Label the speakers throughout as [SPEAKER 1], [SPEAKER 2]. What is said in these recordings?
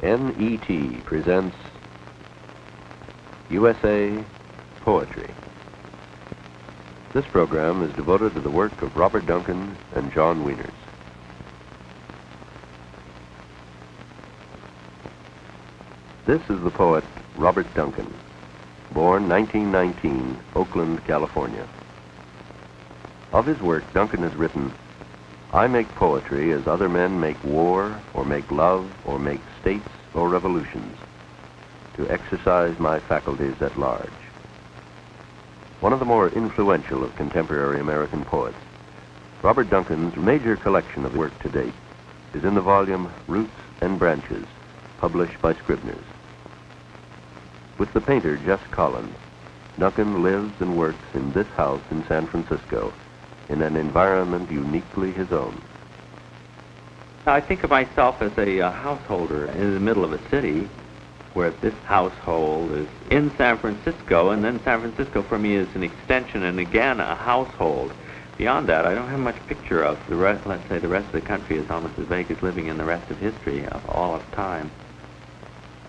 [SPEAKER 1] NET presents USA Poetry. This program is devoted to the work of Robert Duncan and John Wieners. This is the poet Robert Duncan, born 1919, Oakland, California. Of his work, Duncan has written, "I make poetry as other men make war, or make love, or make states or revolutions, to exercise my faculties at large." One of the more influential of contemporary American poets, Robert Duncan's major collection of work to date is in the volume Roots and Branches, published by Scribner's. With the painter Jess Collins, Duncan lives and works in this house in San Francisco in an environment uniquely his own.
[SPEAKER 2] I think of myself as a householder in the middle of a city where this household is in San Francisco, and then San Francisco for me is an extension and again a household. Beyond that, I don't have much picture of the rest. Let's say the rest of the country is almost as vague as living in the rest of history of all of time.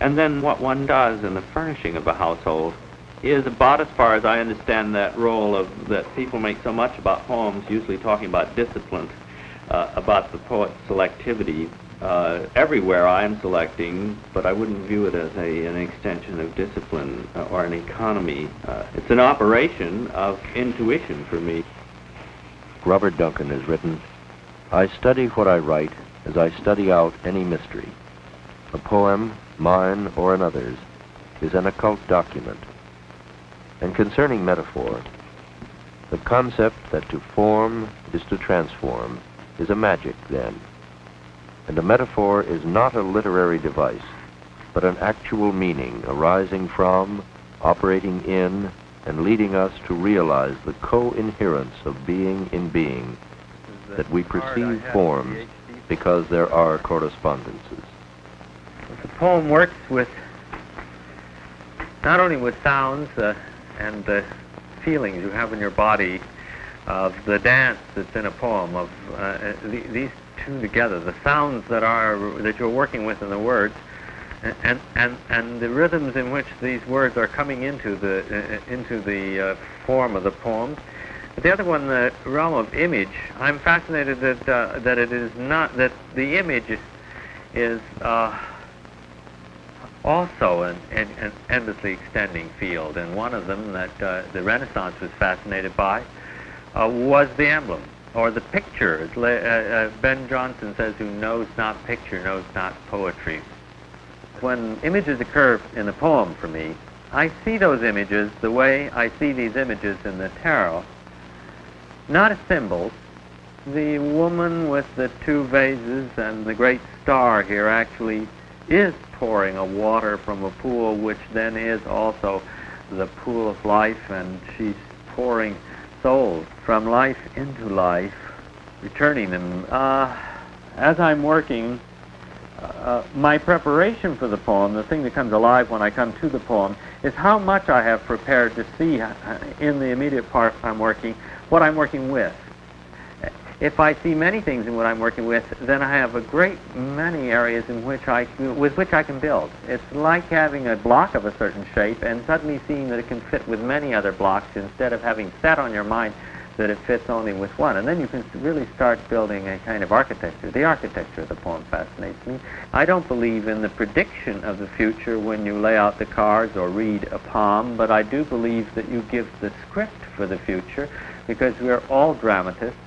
[SPEAKER 2] And then what one does in the furnishing of a household is about as far as I understand that role of that people make so much about poems, usually talking about discipline, about the poet's selectivity. Everywhere I am selecting, but I wouldn't view it as an extension of discipline or an economy. It's an operation of intuition for me.
[SPEAKER 1] Robert Duncan has written, "I study what I write as I study out any mystery. A poem, mine or another's, is an occult document. And concerning metaphor, the concept that to form is to transform is a magic then. And a metaphor is not a literary device, but an actual meaning arising from, operating in, and leading us to realize the co-inherence of being in being, that we perceive forms because there are correspondences."
[SPEAKER 3] The poem works with, not only with sounds and the feelings you have in your body of the dance that's in a poem, of these two together, the sounds that you're working with in the words, and the rhythms in which these words are coming into the form of the poem. But the other one, the realm of image, I'm fascinated that it is not that the image is also an endlessly extending field, and one of them that the Renaissance was fascinated by was the emblem, or the picture. Ben Jonson says, "Who knows not picture knows not poetry." When images occur in a poem for me, I see those images the way I see these images in the tarot, not as symbols. The woman with the two vases and the great star here actually is pouring a water from a pool, which then is also the pool of life, and she's pouring souls from life into life, returning them. As I'm working, my preparation for the poem, the thing that comes alive when I come to the poem, is how much I have prepared to see in the immediate part I'm working, what I'm working with. If I see many things in what I'm working with, then I have a great many areas with which I can build. It's like having a block of a certain shape and suddenly seeing that it can fit with many other blocks instead of having set on your mind that it fits only with one. And then you can really start building a kind of architecture. The architecture of the poem fascinates me. I don't believe in the prediction of the future when you lay out the cards or read a poem, but I do believe that you give the script for the future, because we're all dramatists.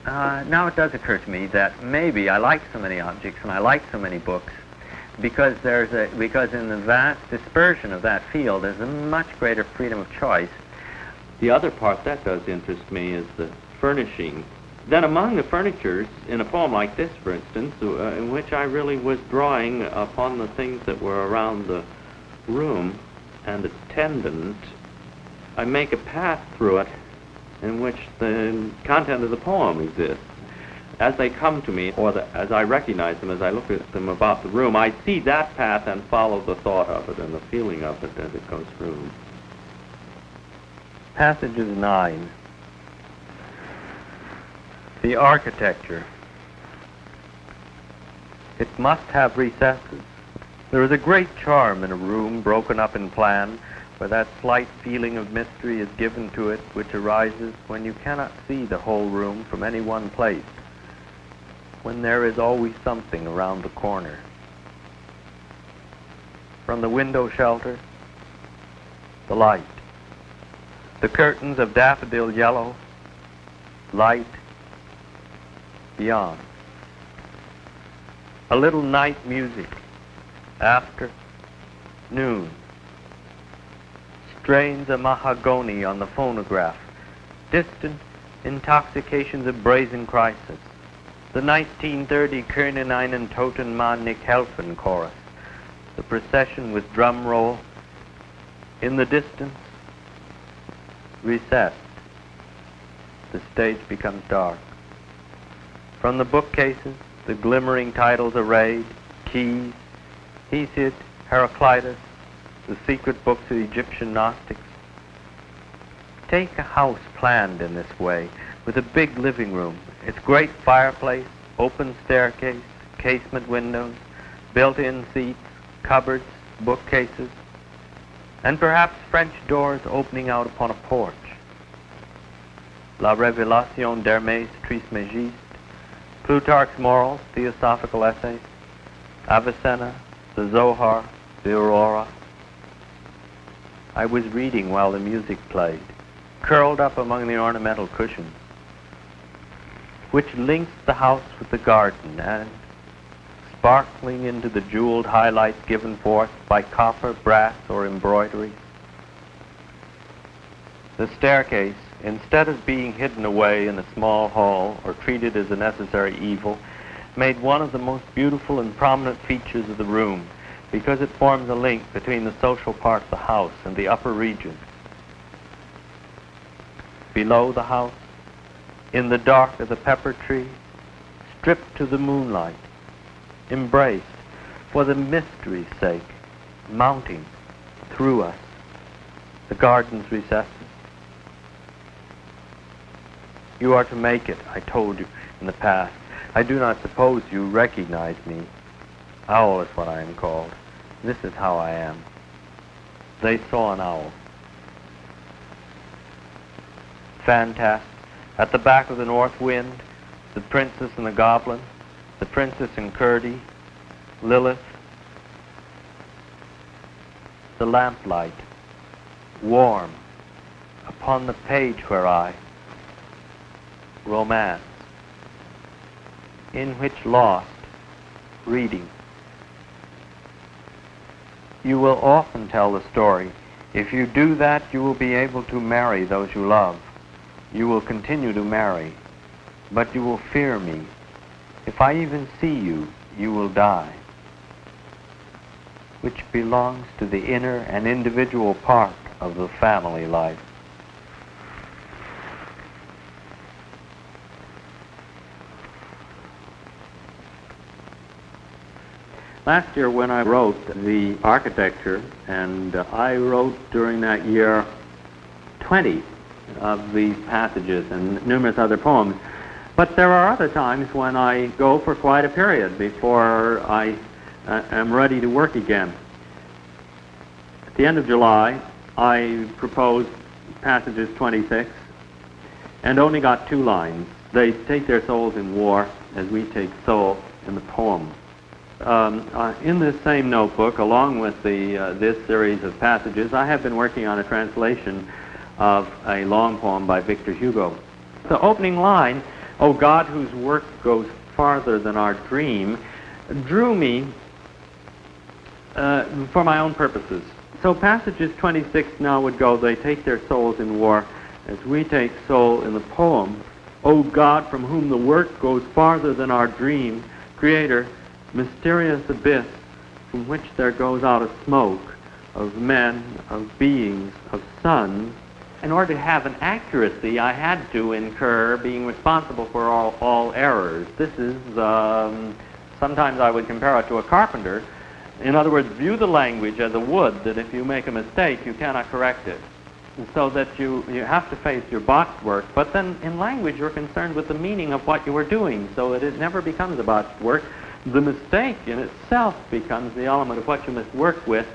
[SPEAKER 3] Now it does occur to me that maybe I like so many objects and I like so many books because in the vast dispersion of that field there's a much greater freedom of choice.
[SPEAKER 2] The other part that does interest me is the furnishing. Then among the furnitures in a poem like this, for instance, in which I really was drawing upon the things that were around the room and attendant, I make a path through it in which the content of the poem exists. As they come to me, or as I recognize them, as I look at them about the room, I see that path and follow the thought of it and the feeling of it as it goes through.
[SPEAKER 3] Passages 9. The architecture. It must have recesses, There is a great charm in a room broken up in plan, where that slight feeling of mystery is given to it which arises when you cannot see the whole room from any one place, when there is always something around the corner. From the window shelter, the light. The curtains of daffodil yellow, light beyond. A little night music, after noon. Strains of mahogany on the phonograph, distant intoxications of brazen crisis. The 1930 Können einen toten Mann nicht helfen chorus. The procession with drum roll. In the distance, recessed. The stage becomes dark. From the bookcases, the glimmering titles arrayed, keys, Hesiod, Heraclitus, the secret books of Egyptian Gnostics. Take a house planned in this way, with a big living room, its great fireplace, open staircase, casement windows, built-in seats, cupboards, bookcases, and perhaps French doors opening out upon a porch. La Révélation d'Hermès Trismégiste, Plutarch's Morals, Theosophical Essays, Avicenna, the Zohar, the Aurora. I was reading while the music played, curled up among the ornamental cushions, which links the house with the garden, and sparkling into the jeweled highlights given forth by copper, brass, or embroidery. The staircase, instead of being hidden away in a small hall or treated as a necessary evil, made one of the most beautiful and prominent features of the room, because it forms a link between the social part of the house and the upper region. Below the house, in the dark of the pepper tree, stripped to the moonlight, embraced for the mystery's sake, mounting through us, the garden's recesses. You are to make it, I told you in the past. I do not suppose you recognize me. Owl is what I am called. This is how I am. They saw an owl. Fantastic. At the back of the north wind, the princess and the goblin, the princess and Curdie, Lilith, the lamplight, warm, upon the page where I, romance, in which lost, reading. You will often tell the story. If you do that, you will be able to marry those you love. You will continue to marry, but you will fear me. If I even see you, you will die, which belongs to the inner and individual part of the family life.
[SPEAKER 2] Last year when I wrote the architecture, and I wrote during that year 20 of these passages and numerous other poems. But there are other times when I go for quite a period before I am ready to work again. At the end of July, I proposed passages 26 and only got 2 lines. They take their souls in war as we take soul in the poem. In this same notebook, along with this series of passages, I have been working on a translation of a long poem by Victor Hugo. The opening line, "O God whose work goes farther than our dream," drew me for my own purposes. So passages 26 now would go, "They take their souls in war as we take soul in the poem. O God from whom the work goes farther than our dream, Creator, mysterious abyss from which there goes out a smoke of men, of beings, of sons." In order to have an accuracy, I had to incur being responsible for all errors. This is, sometimes I would compare it to a carpenter. In other words, view the language as a wood that if you make a mistake, you cannot correct it. And so that you have to face your box work, but then in language you're concerned with the meaning of what you are doing, so that it never becomes a botched work. the mistake in itself becomes the element of what you must work with.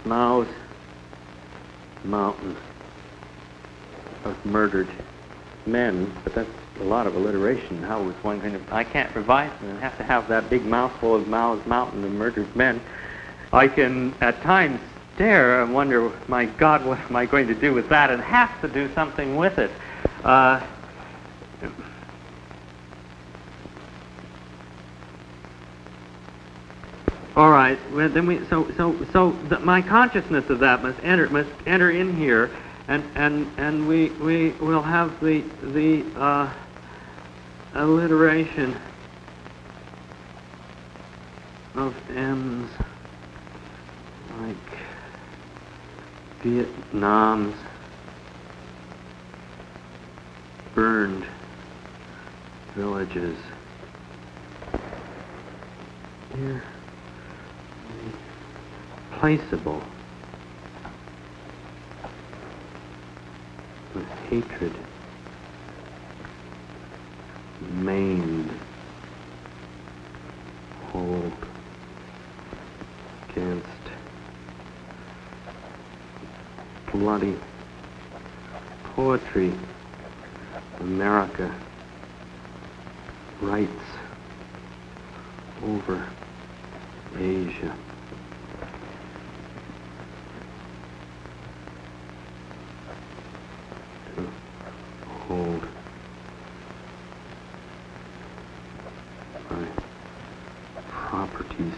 [SPEAKER 2] Mao's mountain of murdered men, but that's a lot of alliteration. How was one going to... I can't revise it and have to have that big mouthful of Mao's mountain of murdered men. I can at times stare and wonder, my God, what am I going to do with that, and have to do something with it. All right. Well, then my consciousness of that must enter in here, and we will have the alliteration of M's, like Vietnam's burned villages. Here. Placeable with hatred, maimed, hold against bloody poetry, America writes over Asia. Hold by properties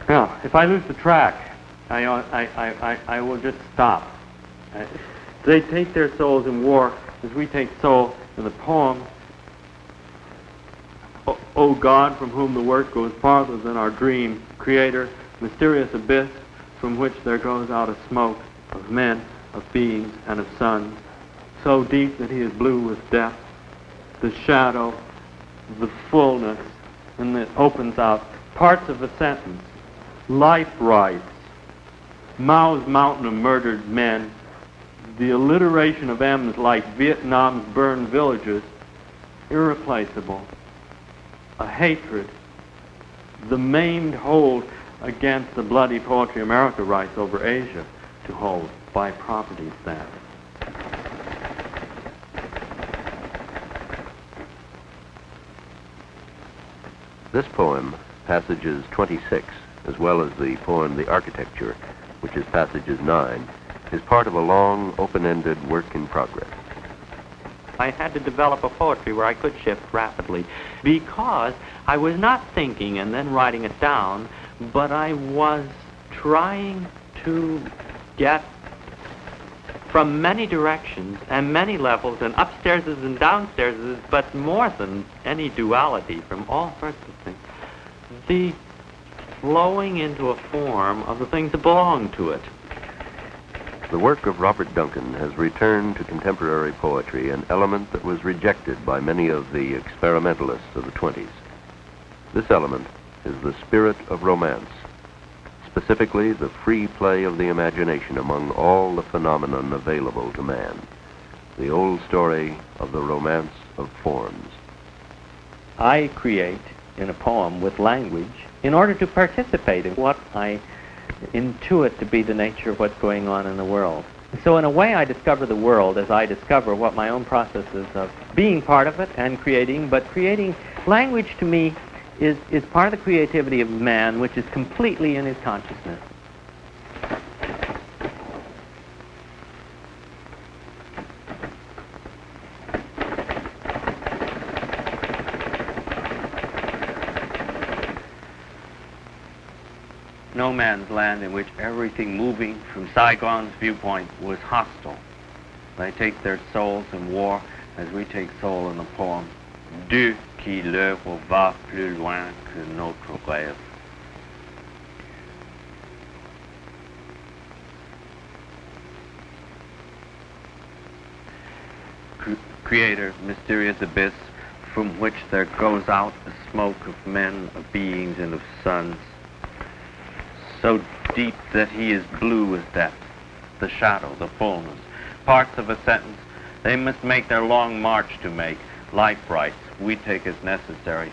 [SPEAKER 2] now. If I lose the track, I will just stop. They take their souls in war as we take soul in the poem. O God, from whom the work goes farther than our dream, Creator, mysterious abyss from which there goes out a smoke of men, of beings, and of suns, so deep that he is blue with death, the shadow, the fullness, and it opens out parts of the sentence. Life rights, Mao's mountain of murdered men, the alliteration of M's like Vietnam's burned villages, irreplaceable. A hatred, the maimed hold against the bloody poetry America writes over Asia to hold by properties then.
[SPEAKER 1] This poem, passages 26, as well as the poem The Architecture, which is passages 9, is part of a long, open-ended work in progress.
[SPEAKER 2] I had to develop a poetry where I could shift rapidly because I was not thinking and then writing it down, but I was trying to get from many directions and many levels and upstairs and downstairs, but more than any duality from all sorts of things, the flowing into a form of the things that belong to it.
[SPEAKER 1] The work of Robert Duncan has returned to contemporary poetry, an element that was rejected by many of the experimentalists of the 20s. This element is the spirit of romance, specifically the free play of the imagination among all the phenomenon available to man, the old story of the romance of forms.
[SPEAKER 2] I create in a poem with language in order to participate in what I intuit to be the nature of what's going on in the world. So in a way I discover the world as I discover what my own processes of being part of it and creating, but creating language to me is part of the creativity of man, which is completely in his consciousness. No man's land in which everything moving from Saigon's viewpoint was hostile. They take their souls in war as we take soul in the poem. Dieu qui l'œuvre va plus loin que notre rêve. Creator, mysterious abyss from which there goes out a smoke of men, of beings, and of suns, so deep that he is blue as death, the shadow, the fullness, parts of a sentence. They must make their long march to make. Life rights we take as necessary.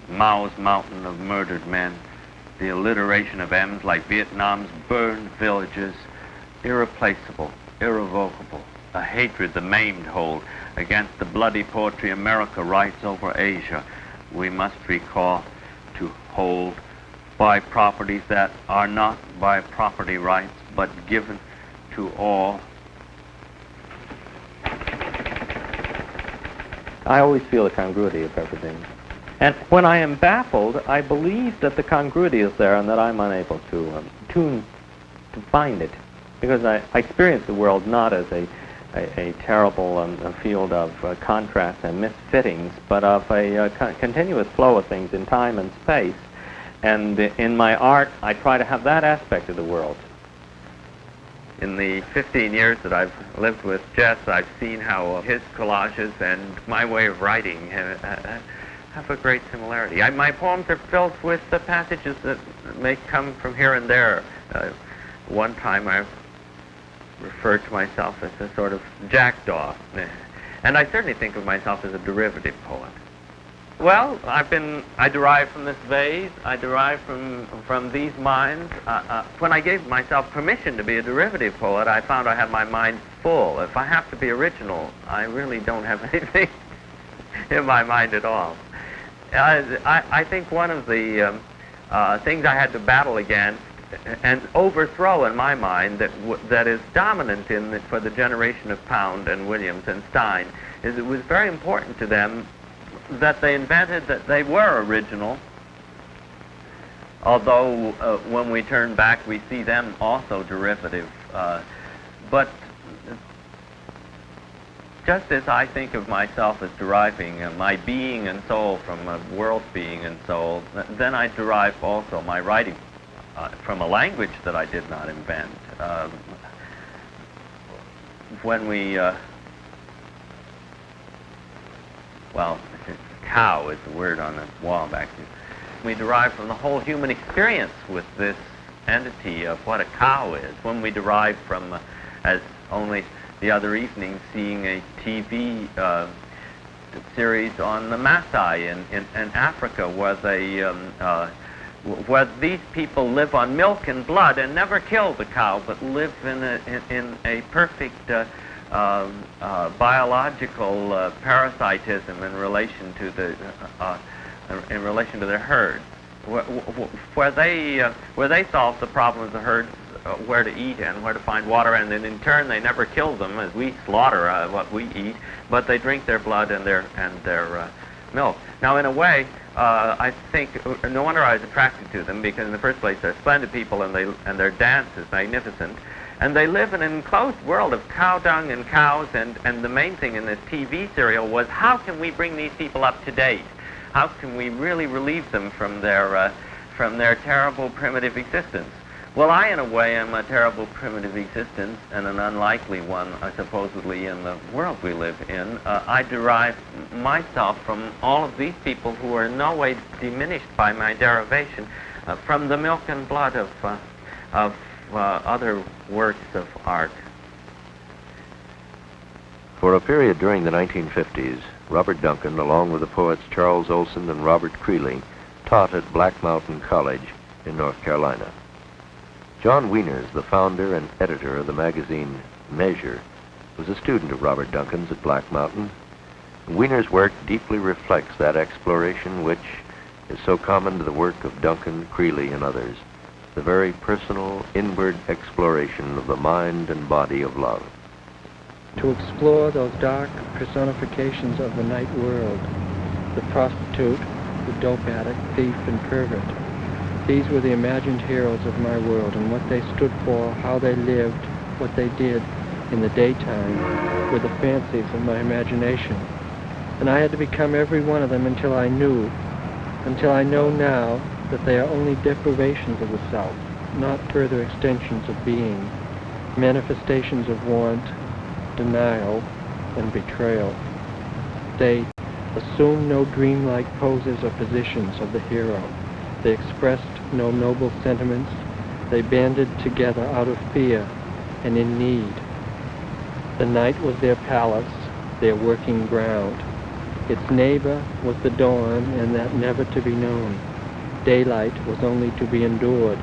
[SPEAKER 2] Mao's mountain of murdered men, the alliteration of M's like Vietnam's burned villages, irreplaceable, irrevocable, a hatred the maimed hold against the bloody poetry America writes over Asia. We must recall to hold by properties that are not by property rights, but given to all. I always feel the congruity of everything. And when I am baffled, I believe that the congruity is there and that I'm unable to find it. Because I experience the world not as a terrible field of contrast and misfittings, but of a continuous flow of things in time and space. And in my art, I try to have that aspect of the world. In the 15 years that I've lived with Jess, I've seen how his collages and my way of writing have a great similarity. My poems are filled with the passages that may come from here and there. One time I referred to myself as a sort of jackdaw, and I certainly think of myself as a derivative poet. Well, I derive from this vase, I derive from these minds. When I gave myself permission to be a derivative poet, I found I had my mind full. If I have to be original, I really don't have anything in my mind at all. I think one of the things I had to battle against and overthrow in my mind that is dominant for the generation of Pound and Williams and Stein is it was very important to them that they invented that they were original, although when we turn back we see them also derivative. But just as I think of myself as deriving my being and soul from a world's being and soul, then I derive also my writing from a language that I did not invent. When we, well, cow is the word on the wall back there. We derive from the whole human experience with this entity of what a cow is. When we derive from, as only the other evening, seeing a TV series on the Maasai in Africa, where these people live on milk and blood and never kill the cow, but live in a perfect biological parasitism in relation to their herd, where they solve the problem of the herds, where to eat and where to find water, and then in turn they never kill them as we slaughter what we eat, but they drink their blood and their milk. Now, in a way, I think no wonder I was attracted to them, because in the first place they're splendid people and their dance is magnificent. And they live in an enclosed world of cow dung and cows, and the main thing in this TV serial was how can we bring these people up to date? How can we really relieve them from their terrible primitive existence? Well, I, in a way, am a terrible primitive existence, and an unlikely one, supposedly, in the world we live in. I derive myself from all of these people who are in no way diminished by my derivation from the milk and blood of other works of art.
[SPEAKER 1] For a period during the 1950s, Robert Duncan, along with the poets Charles Olson and Robert Creeley, taught at Black Mountain College in North Carolina. John Wieners, the founder and editor of the magazine Measure, was a student of Robert Duncan's at Black Mountain. Wieners' work deeply reflects that exploration which is so common to the work of Duncan, Creeley, and others, the very personal, inward exploration of the mind and body of love.
[SPEAKER 4] To explore those dark personifications of the night world, the prostitute, the dope addict, thief, and pervert. These were the imagined heroes of my world, and what they stood for, how they lived, what they did in the daytime were the fancies of my imagination. And I had to become every one of them until I know now that they are only deprivations of the self, not further extensions of being, manifestations of want, denial, and betrayal. They assumed no dreamlike poses or positions of the hero. They expressed no noble sentiments. They banded together out of fear and in need. The night was their palace, their working ground. Its neighbor was the dawn, and that never to be known. Daylight was only to be endured,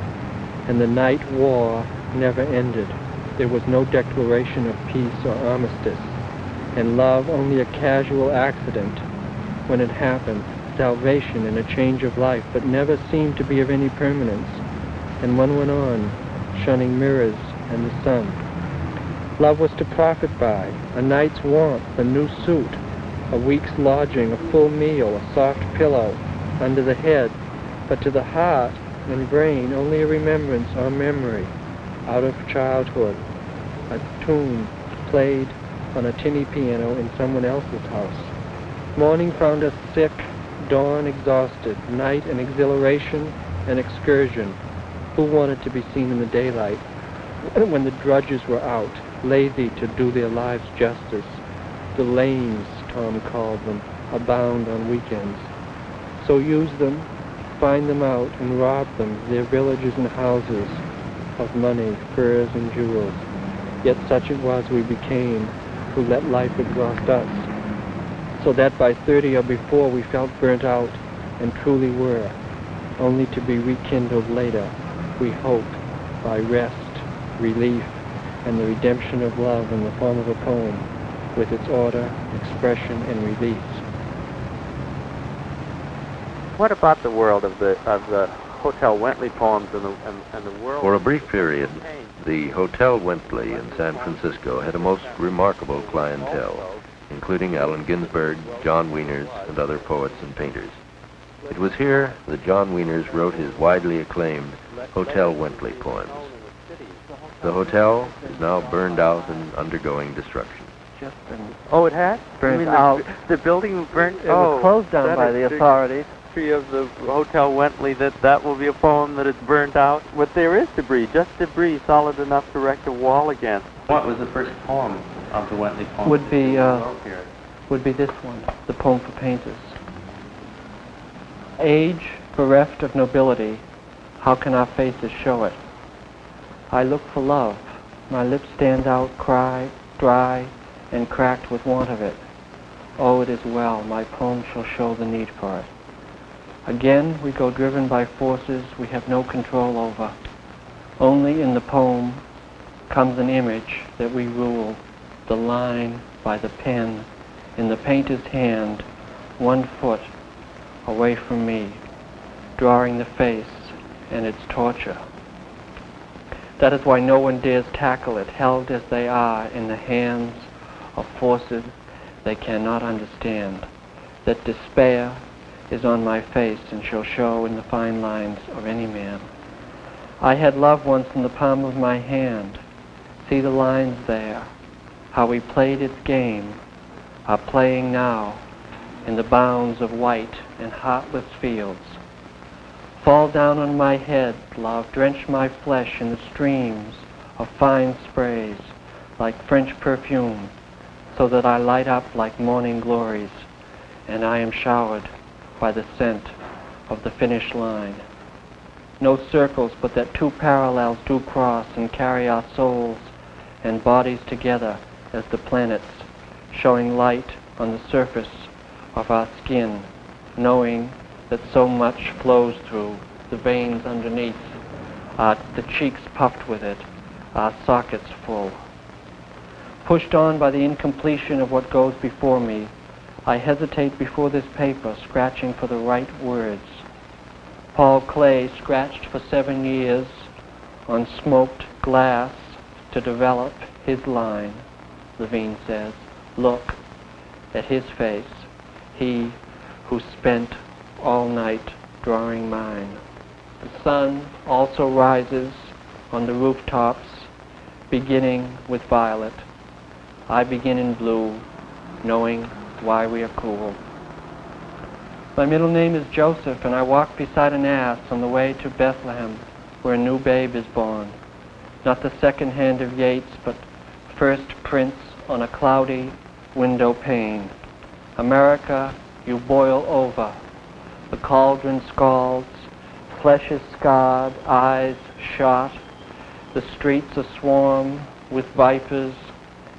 [SPEAKER 4] and the night war never ended. There was no declaration of peace or armistice, and love only a casual accident when it happened, salvation and a change of life, but never seemed to be of any permanence. And one went on, shunning mirrors and the sun. Love was to profit by a night's warmth, a new suit, a week's lodging, a full meal, a soft pillow under the head, but to the heart and brain only a remembrance or memory out of childhood, a tune played on a tinny piano in someone else's house. Morning found us sick, dawn exhausted, night an exhilaration, an excursion. Who wanted to be seen in the daylight when the drudges were out, lazy to do their lives justice? The lames, Tom called them, abound on weekends. So use them, find them out, and rob them, their villages and houses, of money, furs, and jewels. Yet such it was we became, who let life exhaust us, so that by 30 or before we felt burnt out, and truly were, only to be rekindled later, we hope, by rest, relief, and the redemption of love in the form of a poem, with its order, expression, and release.
[SPEAKER 5] What about the world of the Hotel Wentley poems and the world?
[SPEAKER 1] For a brief period, the Hotel Wentley in San Francisco had a most remarkable clientele, including Allen Ginsberg, John Wieners, and other poets and painters. It was here that John Wieners wrote his widely acclaimed Hotel Wentley poems. The hotel is now burned out and undergoing destruction.
[SPEAKER 5] Oh, it has?
[SPEAKER 4] Burnt out.
[SPEAKER 5] The building burnt?
[SPEAKER 4] It was closed down by the authorities.
[SPEAKER 5] Of the Hotel Wentley, that will be a poem that it's burnt out. But there is debris, just debris solid enough to erect a wall against.
[SPEAKER 2] What was the first poem of the Wentley poem?
[SPEAKER 4] Would be this one, the poem for painters. Age, bereft of nobility, how can our faces show it? I look for love, my lips stand out, cry, dry, and cracked with want of it. Oh, it is well, my poem shall show the need for it. Again, we go driven by forces we have no control over. Only in the poem comes an image that we rule, the line by the pen, in the painter's hand, 1 foot away from me, drawing the face and its torture. That is why no one dares tackle it, held as they are in the hands of forces they cannot understand. That despair is on my face and shall show in the fine lines of any man. I had love once in the palm of my hand. See the lines there, how we played its game, are playing now in the bounds of white and heartless fields. Fall down on my head, love, drench my flesh in the streams of fine sprays, like French perfume, so that I light up like morning glories, and I am showered by the scent of the finish line. No circles, but that 2 parallels do cross and carry our souls and bodies together as the planets, showing light on the surface of our skin, knowing that so much flows through the veins underneath, the cheeks puffed with it, our sockets full. Pushed on by the incompletion of what goes before me, I hesitate before this paper, scratching for the right words. Paul Clay scratched for 7 years on smoked glass to develop his line, Levine says. Look at his face, he who spent all night drawing mine. The sun also rises on the rooftops, beginning with violet. I begin in blue, knowing why we are cool. My middle name is Joseph, and I walk beside an ass on the way to Bethlehem, where a new babe is born. Not the second hand of Yeats, but first prints on a cloudy window pane. America, you boil over. The cauldron scalds, flesh is scarred, eyes shot. The streets are swarm with vipers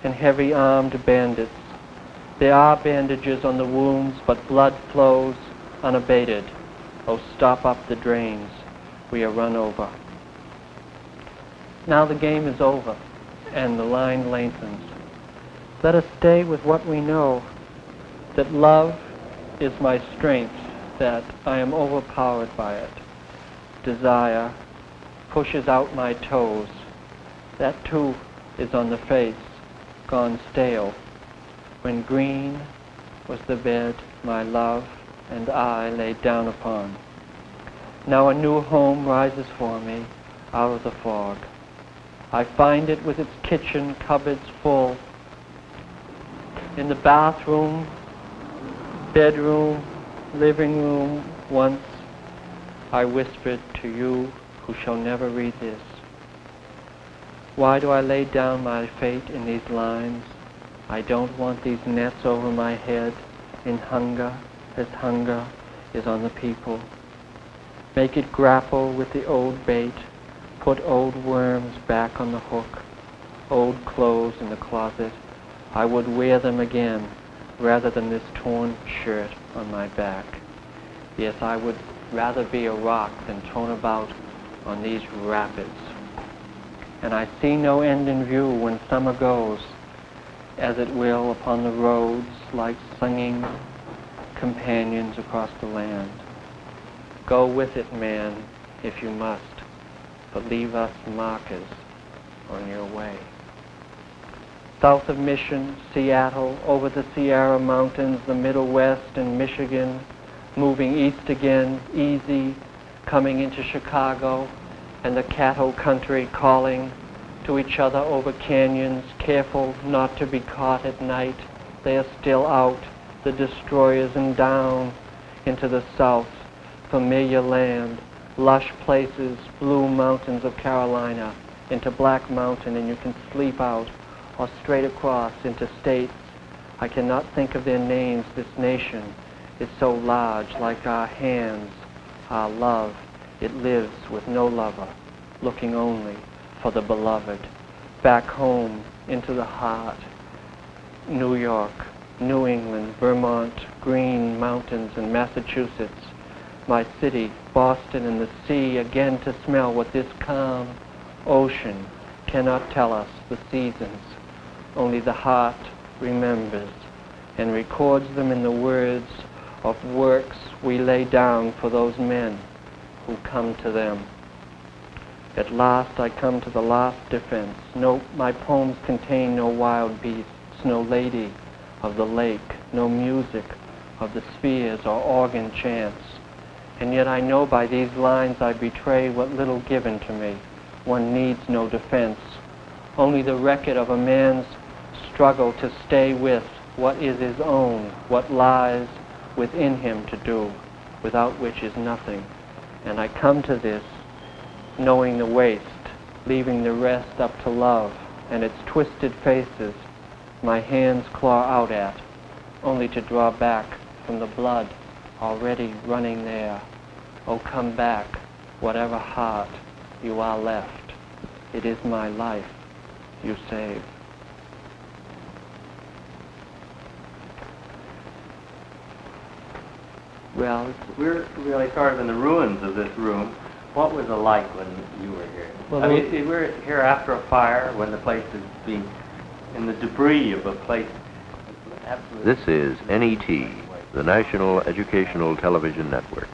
[SPEAKER 4] and heavy-armed bandits. There are bandages on the wounds, but blood flows unabated. Oh, stop up the drains. We are run over. Now the game is over, and the line lengthens. Let us stay with what we know, that love is my strength, that I am overpowered by it. Desire pushes out my toes. That too is on the face, gone stale. When green was the bed my love and I laid down upon. Now a new home rises for me out of the fog. I find it with its kitchen cupboards full. In the bathroom, bedroom, living room, once I whispered to you who shall never read this. Why do I lay down my fate in these lines? I don't want these nets over my head in hunger, as hunger is on the people. Make it grapple with the old bait, put old worms back on the hook, old clothes in the closet. I would wear them again rather than this torn shirt on my back. Yes, I would rather be a rock than thrown about on these rapids. And I see no end in view when summer goes, as it will upon the roads like singing companions across the land. Go with it, man, if you must, but leave us markers on your way. South of Mission, Seattle, over the Sierra Mountains, the Middle West and Michigan, moving east again, easy, coming into Chicago, and the cattle country calling to each other over canyons, careful not to be caught at night. They are still out, the destroyers, and down into the south, familiar land, lush places, blue mountains of Carolina, into Black Mountain, and you can sleep out, or straight across into states. I cannot think of their names. This nation is so large, like our hands, our love. It lives with no lover, looking only for the beloved. Back home, into the heart, New York, New England, Vermont, green mountains, and Massachusetts. My city, Boston, and the sea, again to smell what this calm ocean cannot tell us the seasons. Only the heart remembers and records them in the words of works we lay down for those men who come to them. At last I come to the last defense. No, my poems contain no wild beasts, no lady of the lake, no music of the spheres or organ chants. And yet I know by these lines I betray what little given to me. One needs no defense, only the record of a man's struggle to stay with what is his own, what lies within him to do, without which is nothing. And I come to this knowing the waste, leaving the rest up to love and its twisted faces my hands claw out at, only to draw back from the blood already running there. Oh, come back, whatever heart you are left. It is my life you save.
[SPEAKER 2] Well, we're really sort of in the ruins of this room. What was it like when you were here?
[SPEAKER 4] Well,
[SPEAKER 2] I mean, we're here after a fire when the place is being in the debris of a place. Absolutely.
[SPEAKER 1] This is NET, the National Educational Television Network.